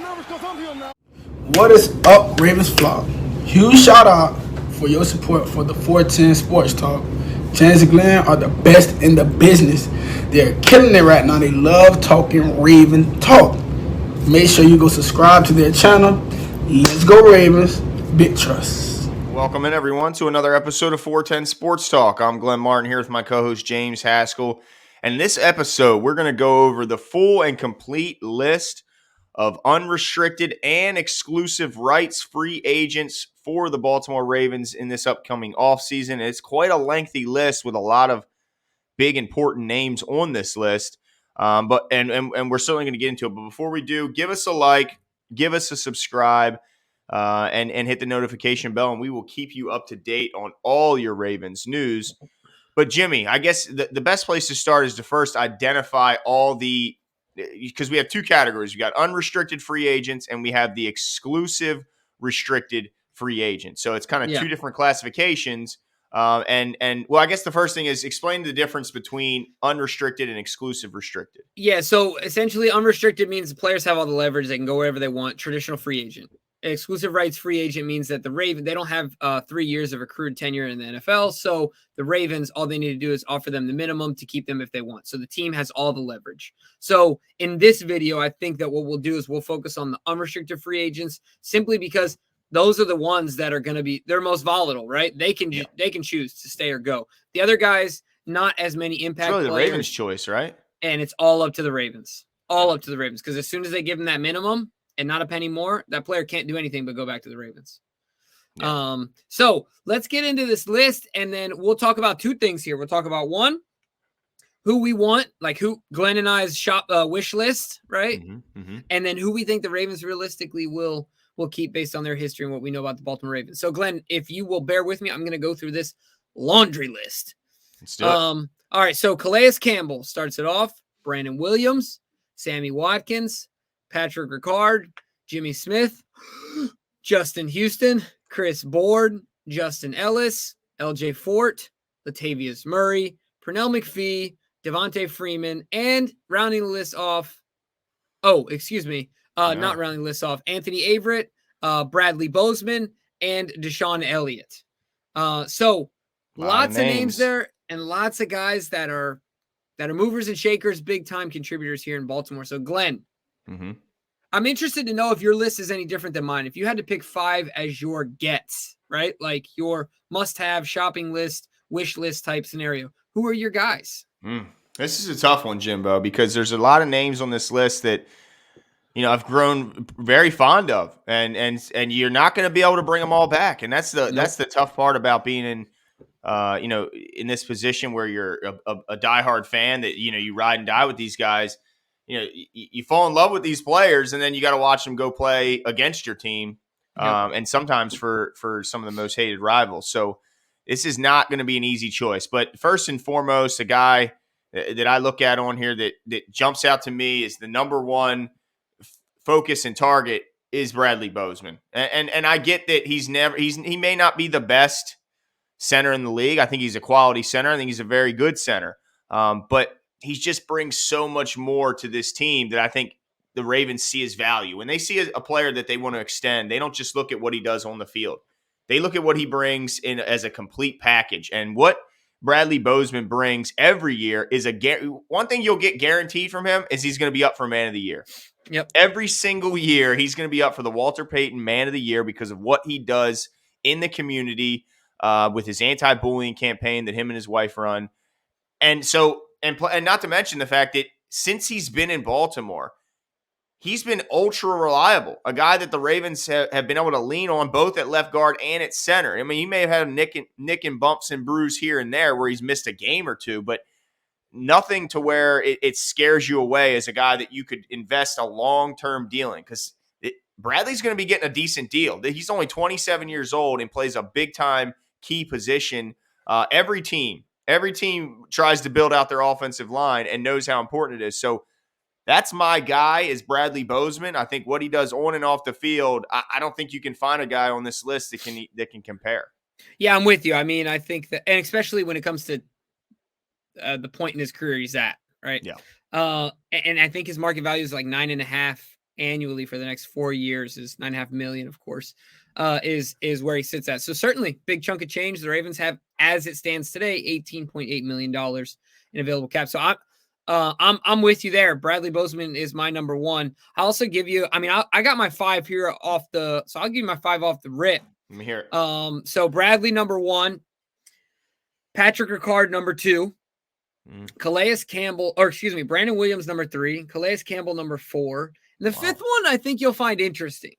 What is up, Ravens Flock? Huge shout out for your support for the 410 Sports Talk. James and Glenn are the best in the business. They're killing it right now. They love talking Raven talk. Make sure you go subscribe to their channel. Let's go Ravens. Big trust. Welcome in, everyone, to another episode of 410 Sports Talk. I'm Glenn Martin here with my co-host James Haskell. And in this episode, we're going to go over the full and complete list of unrestricted and exclusive rights free agents for the Baltimore Ravens in this upcoming offseason. It's quite a lengthy list with a lot of big, important names on this list. But we're certainly going to get into it. But before we do, give us a like, give us a subscribe, and hit the notification bell, and we will keep you up to date on all your Ravens news. But Jimmy, I guess the best place to start is to first identify all the, because we have two categories. We got unrestricted free agents and we have the exclusive restricted free agents. So it's kind of two different classifications. And well, I guess the first thing is explain the difference between unrestricted and exclusive restricted. Yeah, so essentially unrestricted means the players have all the leverage. They can go wherever they want. Traditional free agent. Exclusive rights free agent means that the Ravens, they don't have 3 years of accrued tenure in the NFL. So the Ravens, all they need to do is offer them the minimum to keep them if they want. So the team has all the leverage. So in this video, I think that what we'll do is we'll focus on the unrestricted free agents simply because those are the ones that are going to be, they're most volatile, right? They can choose to stay or go. The other guys, not as many impact players. It's really players, the Ravens' choice, right? And it's all up to the Ravens. All up to the Ravens. Because as soon as they give them that minimum and not a penny more, that player can't do anything but go back to the Ravens. Yeah. So let's get into this list, and then we'll talk about two things here. We'll talk about one, who we want, like who Glenn and I's wish list, right? And then who we think the Ravens realistically will keep based on their history and what we know about the Baltimore Ravens. So Glenn, if you will bear with me, I'm going to go through this laundry list. Let's do it. All right, so Calais Campbell starts it off. Brandon Williams, Sammy Watkins, Patrick Ricard, Jimmy Smith, Justin Houston, Chris Board, Justin Ellis, LJ Fort, Latavius Murray, Pernell McPhee, Devontae Freeman, and rounding the list off, not rounding the list off, Anthony Averett, Bradley Bozeman, and Deshaun Elliott. So lots of names there and lots of guys that are movers and shakers, big-time contributors here in Baltimore. So, Glenn, I'm interested to know if your list is any different than mine. If you had to pick 5 as your gets, right, like your must-have shopping list, wish list type scenario, who are your guys? This is a tough one, Jimbo, because there's a lot of names on this list that, you know, I've grown very fond of, and you're not going to be able to bring them all back, and that's the tough part about being in in this position where you're a diehard fan that, you know, you ride and die with these guys. You know, you fall in love with these players, and then you got to watch them go play against your team, and sometimes for some of the most hated rivals. So this is not going to be an easy choice. But first and foremost, a guy that I look at on here that jumps out to me is the number one focus and target is Bradley Bozeman. And I get that he may not be the best center in the league. I think he's a quality center. I think he's a very good center. But he just brings so much more to this team that I think the Ravens see as value. When they see a player that they want to extend, they don't just look at what he does on the field. They look at what he brings in as a complete package. And what Bradley Bozeman brings every year is one thing you'll get guaranteed from him is he's going to be up for Man of the Year. Yep. Every single year, he's going to be up for the Walter Payton Man of the Year because of what he does in the community with his anti-bullying campaign that him and his wife run. And so, and not to mention the fact that since he's been in Baltimore, he's been ultra reliable. A guy that the Ravens have been able to lean on both at left guard and at center. I mean, he may have had a nick and bumps and bruise here and there where he's missed a game or two, but nothing to where it scares you away as a guy that you could invest a long-term deal in, because Bradley's going to be getting a decent deal. He's only 27 years old and plays a big-time key position. Every team tries to build out their offensive line and knows how important it is. So that's my guy, is Bradley Bozeman. I think what he does on and off the field, I don't think you can find a guy on this list that can compare. Yeah, I'm with you. I mean, I think that, and especially when it comes to the point in his career he's at, right? Yeah. And I think his market value is like 9.5 annually for the next 4 years is $9.5 million, of course, is where he sits at. So certainly big chunk of change. The Ravens have, as it stands today, $18.8 million in available cap. So I'm with you there. Bradley Bozeman is my number one. I'll also give you, I got my 5 here so I'll give you my 5 off the rip. Let me hear it. So Bradley number 1, Patrick Ricard number 2, Brandon Williams number 3, Calais Campbell number 4. And the fifth one I think you'll find interesting,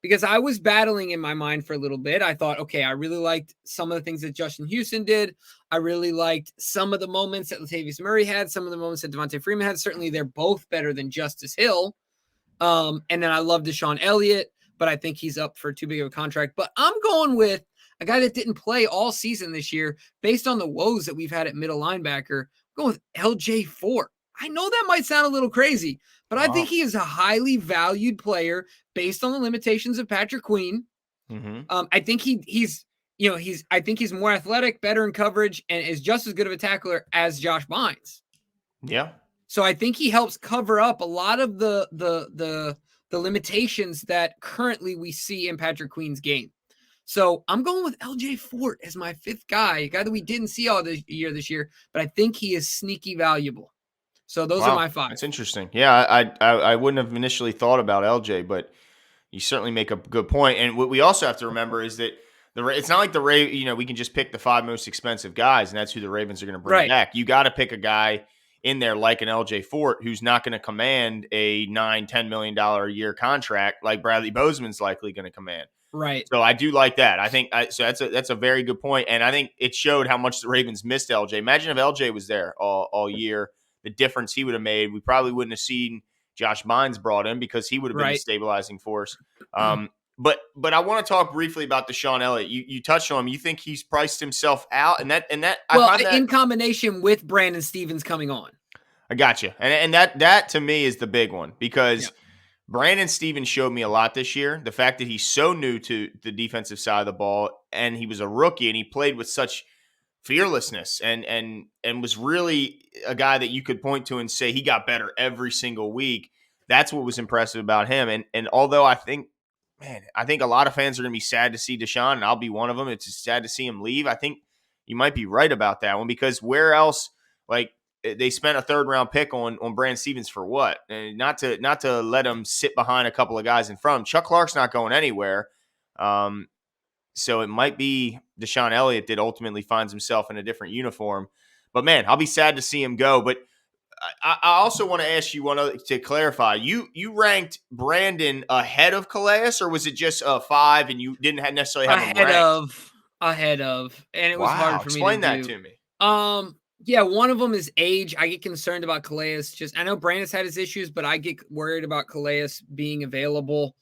because I was battling in my mind for a little bit. I thought, okay, I really liked some of the things that Justin Houston did. I really liked some of the moments that Latavius Murray had, some of the moments that Devontae Freeman had. Certainly they're both better than Justice Hill. And then I love Deshaun Elliott, but I think he's up for too big of a contract. But I'm going with a guy that didn't play all season this year based on the woes that we've had at middle linebacker. I'm going with LJ Fort. I know that might sound a little crazy, but I think he is a highly valued player based on the limitations of Patrick Queen. I think he's more athletic, better in coverage, and is just as good of a tackler as Josh Bynes. Yeah. So I think he helps cover up a lot of the limitations that currently we see in Patrick Queen's game. So I'm going with LJ Fort as my 5th guy, a guy that we didn't see all this year, but I think he is sneaky valuable. So those are my 5. That's interesting. Yeah, I wouldn't have initially thought about LJ, but you certainly make a good point. And what we also have to remember is that it's not like we can just pick the 5 most expensive guys, and that's who the Ravens are going to bring back. You got to pick a guy in there like an LJ Fort who's not going to command a $9-10 million a year contract like Bradley Bozeman's likely going to command. Right. So I do like that. I think so. That's a very good point, and I think it showed how much the Ravens missed LJ. Imagine if LJ was there all year, the difference he would have made. We probably wouldn't have seen Josh Bynes brought in because he would have been a stabilizing force. But I want to talk briefly about Deshaun Elliott. You touched on him. You think he's priced himself out, and that in combination with Brandon Stevens coming on. I got you, and that to me is the big one, because Brandon Stevens showed me a lot this year. The fact that he's so new to the defensive side of the ball, and he was a rookie, and he played with such fearlessness and was really a guy that you could point to and say he got better every single week. That's what was impressive about him. And although I think a lot of fans are going to be sad to see Deshaun, and I'll be one of them. It's sad to see him leave. I think you might be right about that one, because where else, like, they spent a 3rd-round pick on Brandon Stevens for what? And not to let him sit behind a couple of guys in front of him. Chuck Clark's not going anywhere. So it might be Deshaun Elliott that ultimately finds himself in a different uniform. But, man, I'll be sad to see him go. But I also want to ask you one other to clarify. You ranked Brandon ahead of Calais, or was it just a 5 and you didn't necessarily have him ranked? Ahead of. And it was hard for me to do. Explain that to me. Yeah, one of them is age. I get concerned about Calais. I know Brandon's had his issues, but I get worried about Calais being available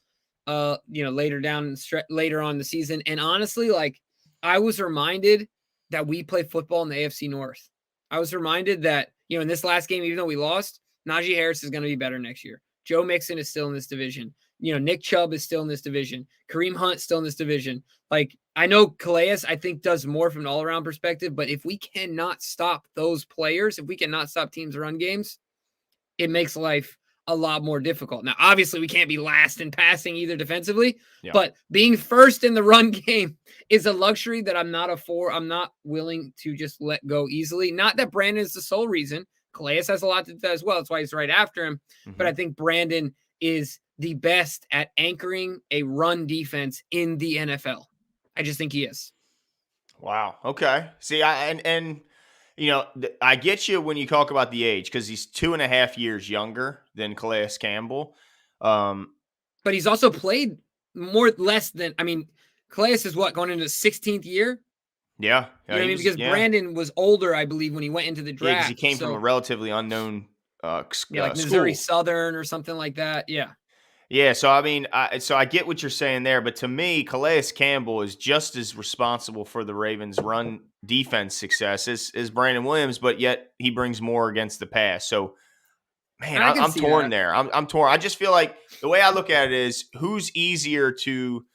later on in the season. And honestly, like, I was reminded that we play football in the AFC North. I was reminded that, in this last game, even though we lost, Najee Harris is going to be better next year. Joe Mixon is still in this division. Nick Chubb is still in this division. Kareem Hunt still in this division. Like, I know Calais, I think, does more from an all-around perspective, but if we cannot stop those players, if we cannot stop teams' run games, it makes life a lot more difficult. Now, obviously, we can't be last in passing either defensively, but being first in the run game is a luxury that I'm not willing to just let go easily. Not that Brandon is the sole reason. Calais has a lot to do that as well. That's why he's right after him. But I think Brandon is the best at anchoring a run defense in the NFL. I just think he is. Wow. Okay. See, I get you when you talk about the age, because he's 2.5 years younger than Calais Campbell. But he's also played Calais is going into his 16th year? Yeah. You know what I mean? Because Brandon was older, I believe, when he went into the draft. Yeah, because he came from a relatively unknown like Missouri Southern or something like that. Yeah. Yeah, so I get what you're saying there, but to me, Calais Campbell is just as responsible for the Ravens' run defense success as Brandon Williams, but yet he brings more against the pass. So, man, I'm torn there. I'm torn. I just feel like the way I look at it is, who's easier to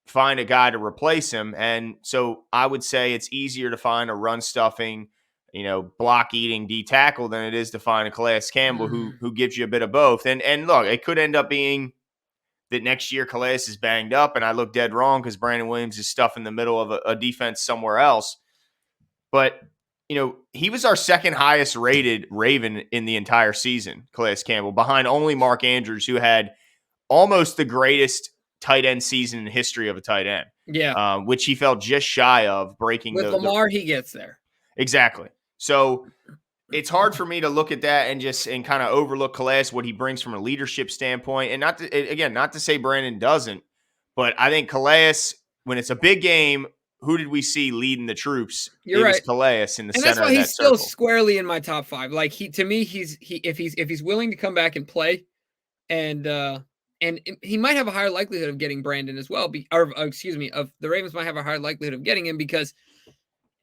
find a guy to replace him? And so I would say it's easier to find a run-stuffing, block eating D tackle than it is to find a Calais Campbell who gives you a bit of both. And look, it could end up being that next year Calais is banged up, and I look dead wrong because Brandon Williams is stuff in the middle of a defense somewhere else. But he was our second highest rated Raven in the entire season, Calais Campbell, behind only Mark Andrews, who had almost the greatest tight end season in the history of a tight end. Yeah. Which he fell just shy of breaking. With Lamar, he gets there. Exactly. So it's hard for me to look at that and kind of overlook Calais, what he brings from a leadership standpoint. And not to say Brandon doesn't, but I think Calais, when it's a big game, who did we see leading the troops? You're right. Was Calais in the center of that circle. And that's why he's still squarely in my top 5. Like to me, if he's willing to come back and play, and he might have a higher likelihood of getting Brandon as well. Of the Ravens might have a higher likelihood of getting him because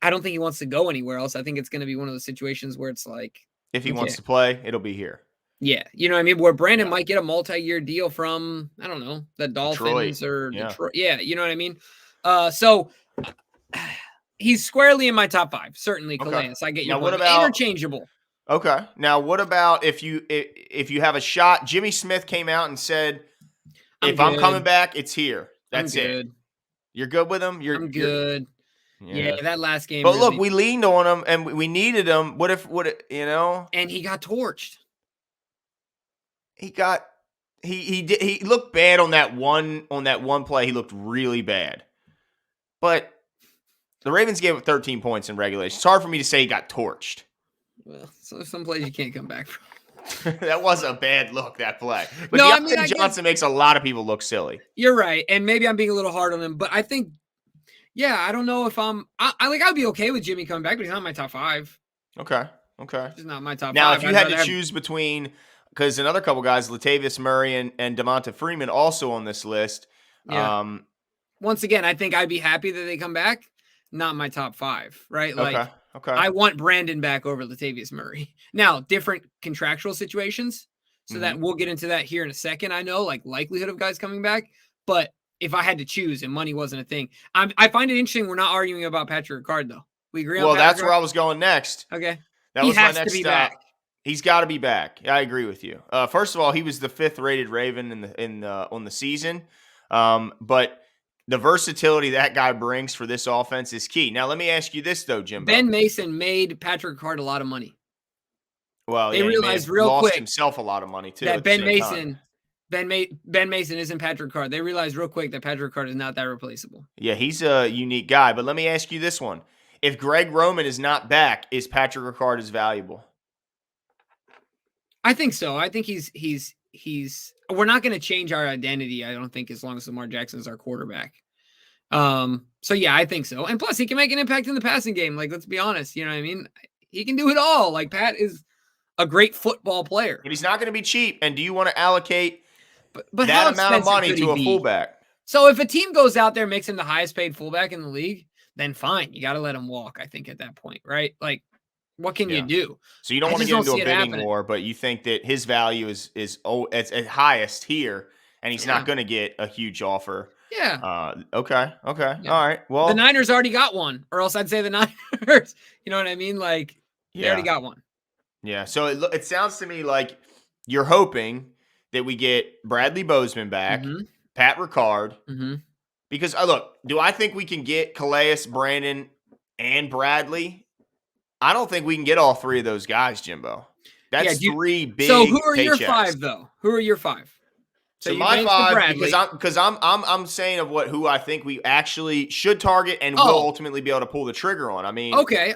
I don't think he wants to go anywhere else. I think it's going to be one of those situations where it's like, if he wants to play, it'll be here. Yeah, you know what I mean? Where Brandon might get a multi-year deal from, I don't know, the Dolphins or Detroit. Yeah, you know what I mean? So he's squarely in my top 5. Certainly, Calais. I get your point. Interchangeable. Okay. Now, what about if you have a shot? Jimmy Smith came out and said, I'm coming back, it's here. That's it. You're good with him? I'm good. Yeah, that last game. But look, we leaned on him and we needed him. What if And he got torched. He looked bad on that one play. He looked really bad. But the Ravens gave up 13 points in regulation. It's hard for me to say he got torched. Well, so some plays you can't come back from. That was a bad look, that play. But Deontay Johnson makes a lot of people look silly. You're right. And maybe I'm being a little hard on him, but I think, I don't know if I'd be okay with Jimmy coming back, but he's not in my top 5. Okay. He's not my top 5. Now, if you had to choose between, because another couple guys, Latavius Murray and DeMonta Freeman also on this list. Yeah. Once again, I think I'd be happy that they come back. Not my top 5, right? Like, okay. I want Brandon back over Latavius Murray. Now, different contractual situations, so that we'll get into that here in a second. I know, like, likelihood of guys coming back, but if I had to choose and money wasn't a thing, I find it interesting we're not arguing about Patrick Ricard, though. We agree on that. Well, that's where I was going next. Okay. That was my next stop. He's got to be back. I agree with you. First of all, he was the 5th rated Raven on the season. But the versatility that guy brings for this offense is key. Now, let me ask you this, though, Jimbo. Ben Mason made Patrick Ricard a lot of money. Well, they realized real lost quick himself a lot of money, too. That Ben Mason isn't Patrick Ricard. They realized real quick that Patrick Ricard is not that replaceable. Yeah, he's a unique guy. But let me ask you this one. If Greg Roman is not back, is Patrick Ricard as valuable? I think so. I think he's we're not going to change our identity, I don't think, as long as Lamar Jackson is our quarterback. So yeah, I think so. And plus he can make an impact in the passing game. Like, let's be honest, you know what I mean? He can do it all. Like, Pat is a great football player. But he's not going to be cheap. And do you want to allocate but that amount of money to a fullback? So if a team goes out there and makes him the highest paid fullback in the league, then fine. You got to let him walk, I think, at that point, right? Like, what can you do? So you don't want to get into a bidding war, but you think that his value is at highest here, and he's not going to get a huge offer. Yeah. Okay. Yeah. All right. Well, the Niners already got one, or else I'd say the Niners. You know what I mean? Like, they already got one. Yeah. So it sounds to me like you're hoping that we get Bradley Bozeman back, Pat Ricard, because look, do I think we can get Calais, Brandon, and Bradley? I don't think we can get all 3 of those guys, Jimbo. That's 3 big. So who are paychecks. Your 5 though? Who are your 5? So my 5, because I'm saying of who I think we actually should target and will ultimately be able to pull the trigger on. I mean, okay.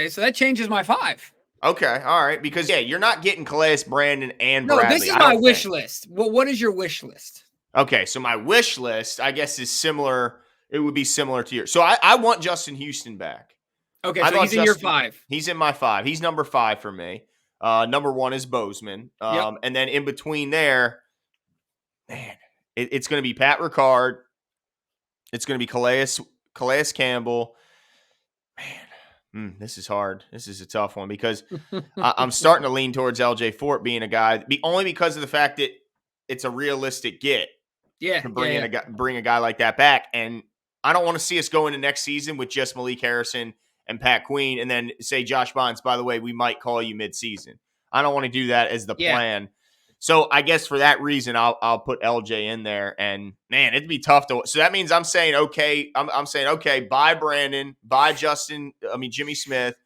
So that changes my 5. Okay, all right, because you're not getting Calais, Brandon, and Bradley. No, this is my wish list. Well, what is your wish list? Okay, so my wish list, I guess, is similar. It would be similar to yours. So I want Justin Houston back. Okay, so he's in your 5. He's in my 5. He's number 5 for me. Number 1 is Bozeman. And then in between there, man, it's going to be Pat Ricard. It's going to be Calais Campbell. Man, this is hard. This is a tough one because I'm starting to lean towards LJ Fort being a guy, only because of the fact that it's a realistic get. Yeah, to bring a guy like that back. And I don't want to see us go into next season with just Malik Harrison and Pat Queen, and then say Josh Bonds, by the way, we might call you midseason. I don't want to do that as the plan. So I guess for that reason, I'll put LJ in there, and man, it'd be tough to. So that means I'm saying okay. I'm saying okay. Bye Brandon. Bye Jimmy Smith.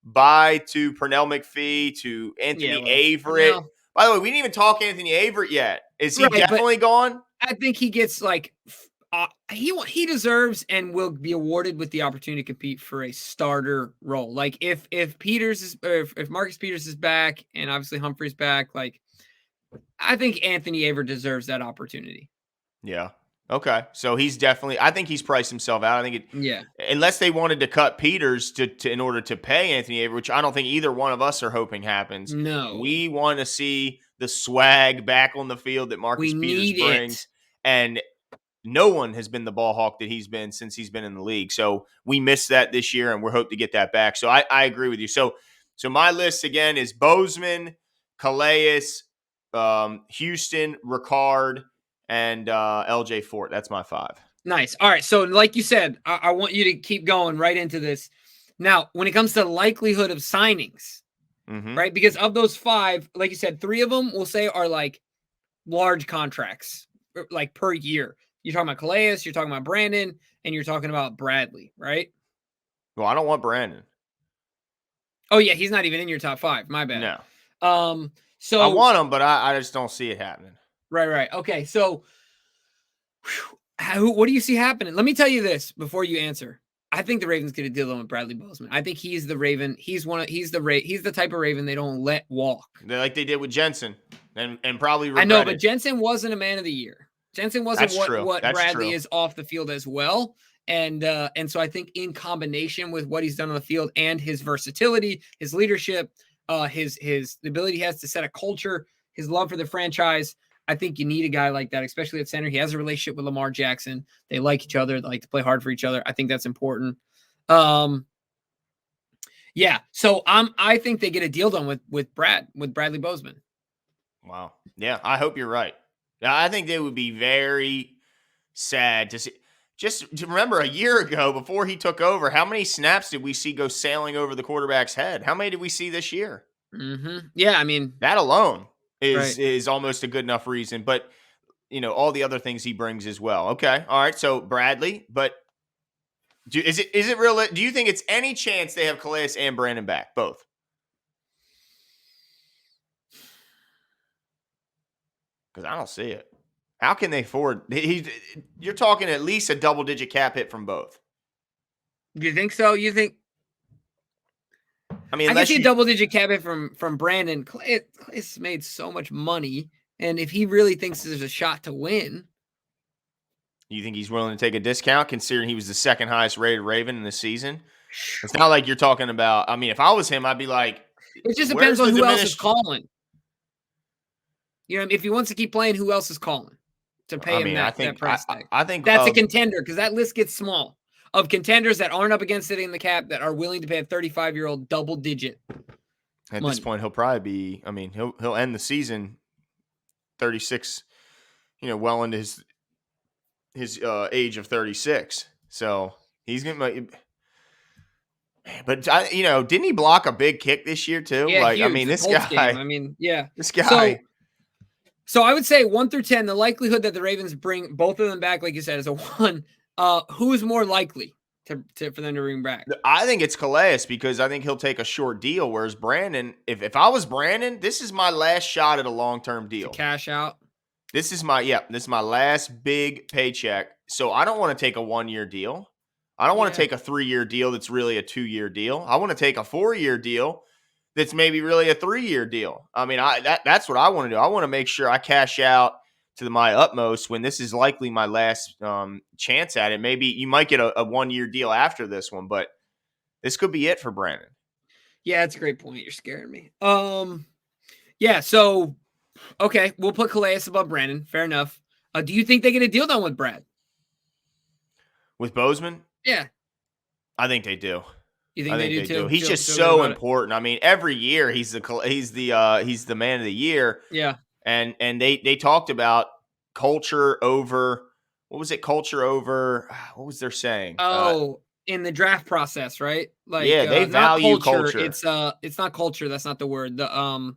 Bye to Pernell McPhee, to Anthony Averett. No. By the way, we didn't even talk Anthony Averett yet. Is he Right, definitely gone? I think he gets like he deserves and will be awarded with the opportunity to compete for a starter role. Like if Peters is if Marcus Peters is back and obviously Humphrey's back, like I think Anthony Averett deserves that opportunity. Yeah. Okay. So he's definitely. I think he's priced himself out. I think unless they wanted to cut Peters to in order to pay Anthony Averett, which I don't think either one of us are hoping happens. No, we want to see the swag back on the field that Marcus Peters brings, and no one has been the ball hawk that he's been since he's been in the league. So we missed that this year, and we're hoping to get that back. So I agree with you. So my list again is Bozeman, Calais, Houston, Ricard, and LJ Fort. That's my 5. Nice. All right. So like you said, I want you to keep going right into this. Now, when it comes to likelihood of signings, right? Because of those 5, like you said, 3 of them we'll say are like large contracts, like per year. You're talking about Calais, you're talking about Brandon, and you're talking about Bradley, right? Well, I don't want Brandon. Oh yeah, he's not even in your top 5. My bad. No. So I want him, but I just don't see it happening. Right. Okay. So, what do you see happening? Let me tell you this before you answer. I think the Ravens get a deal on with Bradley Bozeman. I think he's the Raven. He's the type of Raven they don't let walk. Like they did with Jensen, and probably I know, but Jensen wasn't a man of the year. Jensen wasn't what Bradley is off the field as well. And so I think in combination with what he's done on the field and his versatility, his leadership, the ability he has to set a culture, his love for the franchise, I think you need a guy like that, especially at center. He has a relationship with Lamar Jackson. They like each other. They like to play hard for each other. I think that's important. Yeah. So I think they get a deal done with Bradley Bozeman. Wow. Yeah. I hope you're right. Yeah. I think they would be very sad to see. Just to remember a year ago before he took over, how many snaps did we see go sailing over the quarterback's head? How many did we see this year? Yeah. I mean, that alone is almost a good enough reason, but all the other things he brings as well. Okay. All right. So Bradley, but is it real? Do you think it's any chance they have Calais and Brandon back? Both? Because I don't see it. How can they afford? You're talking at least a double-digit cap hit from both. Do you think so? You think? I mean, I can see a double-digit cap hit from Brandon. Clay's made so much money, and if he really thinks there's a shot to win, you think he's willing to take a discount, considering he was the second highest rated Raven in the season? It's not like you're talking about. I mean, if I was him, I'd be like, it just depends on who else is calling. If he wants to keep playing, who else is calling to pay him that price tag? I think that's a contender, because that list gets small of contenders that aren't up against it in the cap that are willing to pay a 35-year-old double digit. At this point, he'll probably be. I mean, he'll end the season 36. Well into his age of 36. So he's gonna. But didn't he block a big kick this year too? Yeah, huge. I mean, this guy. I mean, yeah, this guy. So I would say 1 through 10, the likelihood that the Ravens bring both of them back, like you said, is a 1. Who is more likely for them to bring back? I think it's Calais, because I think he'll take a short deal. Whereas Brandon, if I was Brandon, this is my last shot at a long-term deal. To cash out. This is my last big paycheck. So I don't want to take a 1-year deal. I don't want to take a 3-year deal that's really a 2-year deal. I want to take a 4-year deal that's maybe really a 3-year deal. I mean, that's what I want to do. I want to make sure I cash out to my utmost when this is likely my last chance at it. Maybe you might get a 1-year deal after this one, but this could be it for Brandon. Yeah, that's a great point. You're scaring me. Yeah, so, okay, we'll put Calais above Brandon. Fair enough. Do you think they get a deal done with Brad? With Bozeman? Yeah. I think they do. You think they do too? He's just so important. I mean, every year he's the man of the year. Yeah. And they talked about culture over, what was it? Culture over, what was their saying? in the draft process, right? Like, Yeah, they not value culture. culture. It's not culture. That's not the word. Dang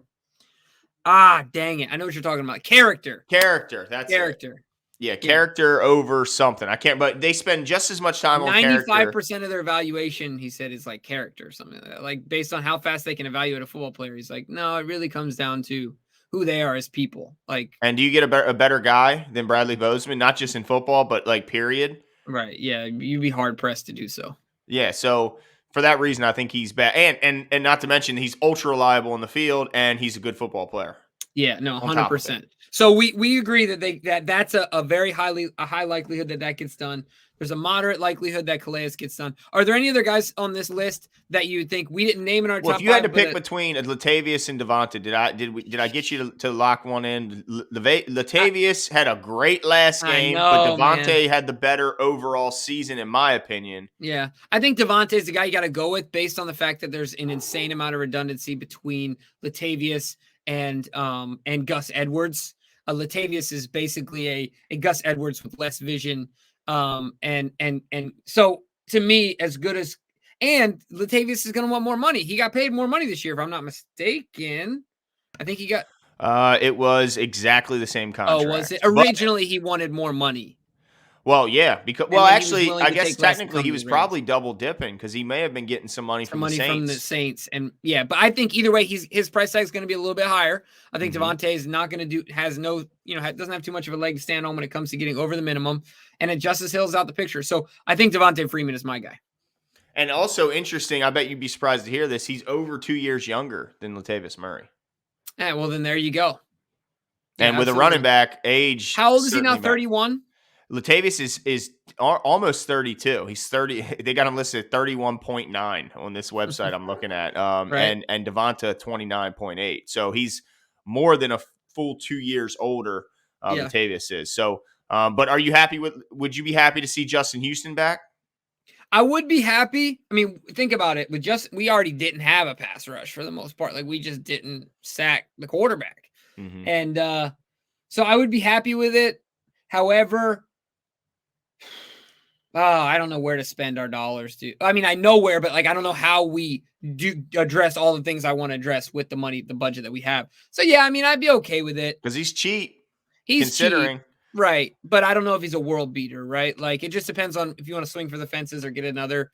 it. I know what you're talking about. Character. Character, that's it. Character. Yeah, Yeah. character over something. I can't, but they spend just as much time on character. 95% of their evaluation, he said, is like character or something like that. Like based on how fast they can evaluate a football player. He's like, no, it really comes down to who they are as people. Like, And do you get a better guy than Bradley Bozeman? Not just in football, but like period. right. Yeah. You'd be hard pressed to do so. Yeah, so for that reason, I think he's bad, and not to mention he's ultra reliable in the field, and he's a good football player. Yeah, no, On top of it. 100%. So we agree that that's a very high likelihood that gets done. There's a moderate likelihood that Calais gets done. Are there any other guys on this list that you think we didn't name in our Well, top if you had to five, pick between Latavius and Devonta, did I get you to lock one in? Latavius had a great last game, but Devonta had the better overall season, in my opinion. Yeah, I think Devonta is the guy you got to go with based on the fact that there's an insane amount of redundancy between Latavius and Gus Edwards. Latavius is basically a Gus Edwards with less vision. And so to me, as good as, and Latavius is going to want more money. He got paid more money this year, if I'm not mistaken. I think he got. It was exactly the same contract. Oh, was it? Originally, he wanted more money. Well, yeah, because actually, I guess technically he was probably double dipping because he may have been getting some money from the Saints, and yeah, but I think either way, his price tag is going to be a little bit higher. I think Devonta is not going to doesn't have too much of a leg to stand on when it comes to getting over the minimum, and then Justice Hill's out the picture. So I think Devonta Freeman is my guy. And also interesting, I bet you'd be surprised to hear this. He's over 2 years younger than Latavius Murray. Yeah, well then there you go. Yeah, and with a running back age, how old is he now? 31. Latavius is almost 32. He's 30. They got him listed at 31.9 on this website I'm looking at. Right. And Devonta 29.8. So he's more than a full 2 years older. Latavius is. So, but are you happy would you be happy to see Justin Houston back? I would be happy. I mean, think about it. We already didn't have a pass rush for the most part. Like we just didn't sack the quarterback. Mm-hmm. And so I would be happy with it. However, I don't know where to spend our dollars. I mean, I know where, but like I don't know how we do address all the things I want to address with the budget that we have. So yeah, I mean, I'd be okay with it because he's cheap. He's considering cheap, right? But I don't know if he's a world beater, right? Like it just depends on if you want to swing for the fences or get another.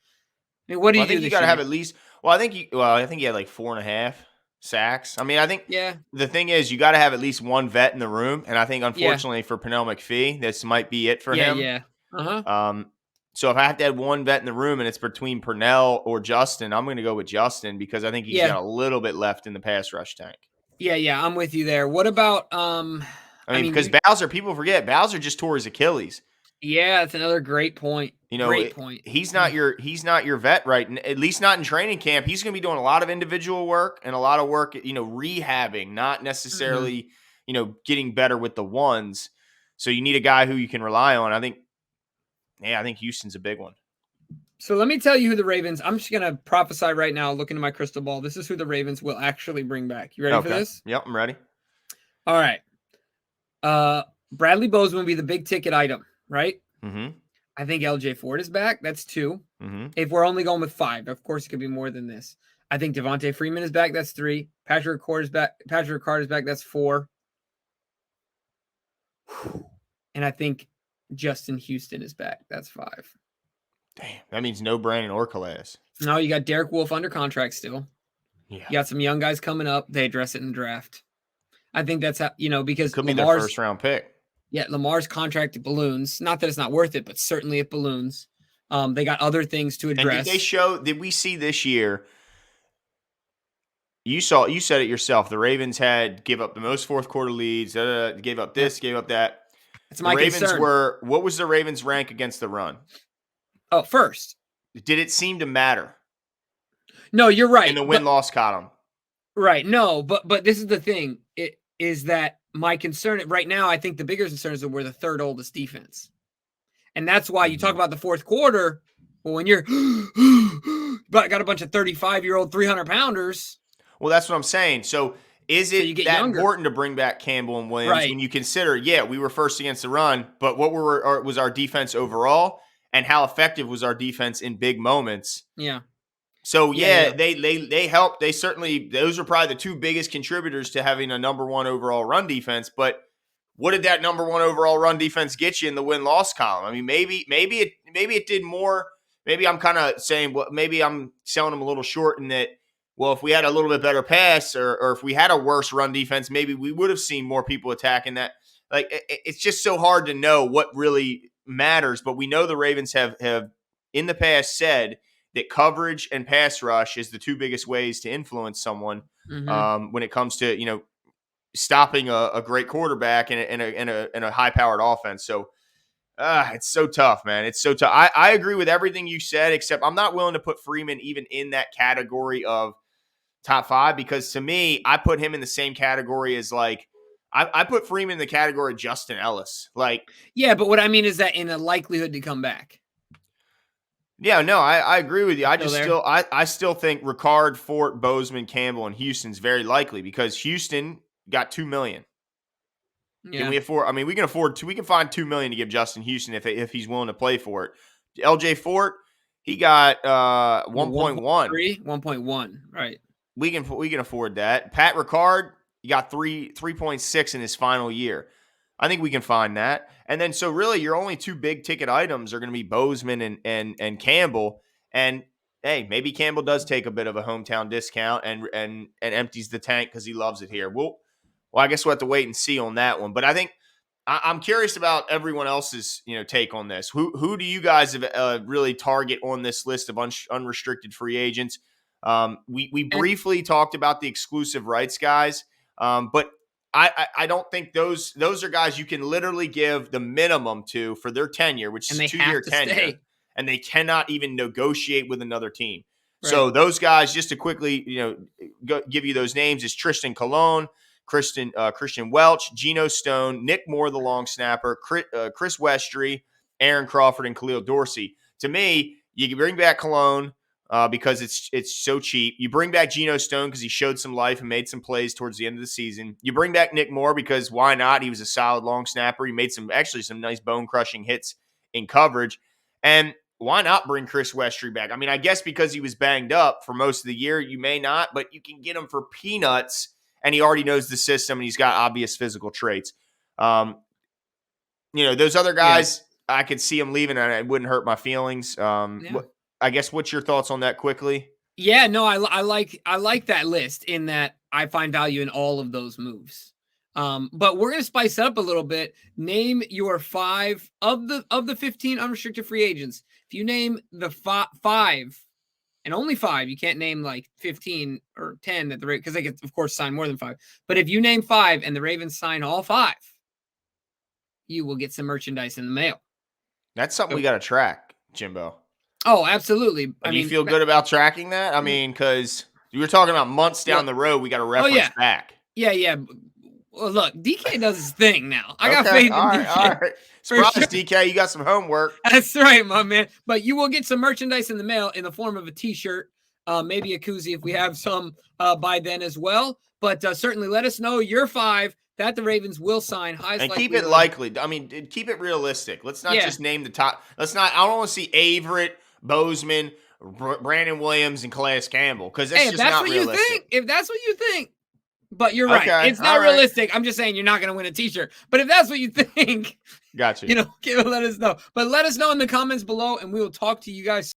I mean, what do you do? I think you got to have at least. I think he had like 4.5 sacks. I mean, I think the thing is you got to have at least one vet in the room, and I think unfortunately for Pernell McPhee, this might be it for him. Yeah. Uh-huh. So if I have to have one vet in the room and it's between Pernell or Justin, I'm going to go with Justin because I think he's got a little bit left in the pass rush tank. Yeah, I'm with you there. What about because Bowser, people forget Bowser just tore his Achilles. Yeah, that's another great point. Great point. He's not your vet, right? At least not in training camp. He's going to be doing a lot of individual work and a lot of work, rehabbing, not necessarily, getting better with the ones. So you need a guy who you can rely on. I think Houston's a big one. So let me tell you who the Ravens. I'm just going to prophesy right now, look into my crystal ball. This is who the Ravens will actually bring back. You ready for this? Yep, I'm ready. All right. Bradley Bozeman will be the big ticket item, right? Mm-hmm. I think LJ Ford is back. That's 2. Mm-hmm. If we're only going with 5, of course it could be more than this. I think Devonta Freeman is back. That's 3. Patrick Ricard is back. That's 4. And I think Justin Houston is back. That's 5. Damn, that means no Brandon or Calais. No, you got Derek Wolfe under contract still. Yeah. You got some young guys coming up. They address it in the draft. I think that's how, because could be their first round pick. Yeah, Lamar's contract balloons. Not that it's not worth it, but certainly it balloons. They got other things to address. And did we see this year? You said it yourself. The Ravens had give up the most fourth quarter leads, gave up this, gave up that. That's my concern. What was the Ravens' rank against the run? Oh, first. Did it seem to matter? No, you're right. And the win-loss caught them. Right. No, but this is the thing. It is that my concern right now, I think the bigger concern is that we're the third oldest defense. And that's why you talk about the fourth quarter. Well, when you're got a bunch of 35-year-old 300-pounders. Well, that's what I'm saying. So is it that important to bring back Campbell and Williams when you consider, we were first against the run, but what was our defense overall? and how effective was our defense in big moments. Yeah. So Yeah. they helped. They certainly, those are probably the two biggest contributors to having a number one overall run defense. But what did that number one overall run defense get you in the win-loss column? I mean, maybe it did more. Maybe I'm kind of saying, well, maybe I'm selling them a little short in that. Well, if we had a little bit better pass, or if we had a worse run defense, maybe we would have seen more people attacking that. Like, it's just so hard to know what really matters. But we know the Ravens have in the past said that coverage and pass rush is the two biggest ways to influence someone when it comes to stopping a great quarterback in a high powered offense. So it's so tough, man. It's so tough. I agree with everything you said, except I'm not willing to put Freeman even in that category of top 5, because to me, I put him in the same category as I put Freeman in the category of Justin Ellis. Yeah, but what I mean is that in a likelihood to come back. Yeah, no, I agree with you. I still think Ricard, Fort, Bozeman, Campbell, and Houston's very likely, because Houston got $2 million. Yeah. Can we afford? I mean, we can afford we can find $2 million to give Justin Houston if he's willing to play for it. LJ Fort, he got 1.1. 1.1, right? We can afford that. Pat Ricard, he got 3.6 in his final year. I think we can find that. And then, so really, your only two big ticket items are going to be Bozeman and Campbell. And hey, maybe Campbell does take a bit of a hometown discount and empties the tank because he loves it here. Well, I guess we'll have to wait and see on that one. But I think I'm curious about everyone else's take on this. Who do you guys really target on this list of unrestricted free agents? We briefly talked about the exclusive rights guys, but I don't think those are guys you can literally give the minimum to for their tenure, which is a 2-year tenure, and they cannot even negotiate with another team. Right. So those guys, just to quickly give you those names, is Tristan Colon, Christian Welch, Geno Stone, Nick Moore, the long snapper, Chris Westry, Aaron Crawford, and Khalil Dorsey. To me, you can bring back Colon because it's so cheap. You bring back Geno Stone because he showed some life and made some plays towards the end of the season. You bring back Nick Moore because why not? He was a solid long snapper. He made some nice bone-crushing hits in coverage. And why not bring Chris Westry back? I mean, I guess because he was banged up for most of the year, you may not, but you can get him for peanuts, and he already knows the system, and he's got obvious physical traits. Those other guys, I could see him leaving, and it wouldn't hurt my feelings. I guess, what's your thoughts on that quickly? Yeah, no, I like that list in that I find value in all of those moves. But we're going to spice it up a little bit. Name your 5 of the 15 unrestricted free agents. If you name the 5 and only 5, you can't name like 15 or 10 at the rate, because they could, of course, sign more than 5. But if you name 5 and the Ravens sign all 5, you will get some merchandise in the mail. That's something we got to track, Jimbo. Oh, absolutely. Do you feel good about tracking that? I mean, because you were talking about months down the road, we got to reference back. Yeah. Well, look, DK does his thing now. I got faith in DK. All right. Surprise, sure. DK, you got some homework. That's right, my man. But you will get some merchandise in the mail in the form of a T-shirt, maybe a koozie if we have some by then as well. But certainly let us know your 5 that the Ravens will sign. And keep it likely. I mean, keep it realistic. Let's not just name the top. I don't want to see Averett, Bozeman, Brandon Williams, and Calais Campbell, because that's just not realistic. If that's what you think. But you're right. Okay, it's not realistic. I'm just saying you're not going to win a T-shirt. But if that's what you think, gotcha. Let us know. But let us know in the comments below, and we will talk to you guys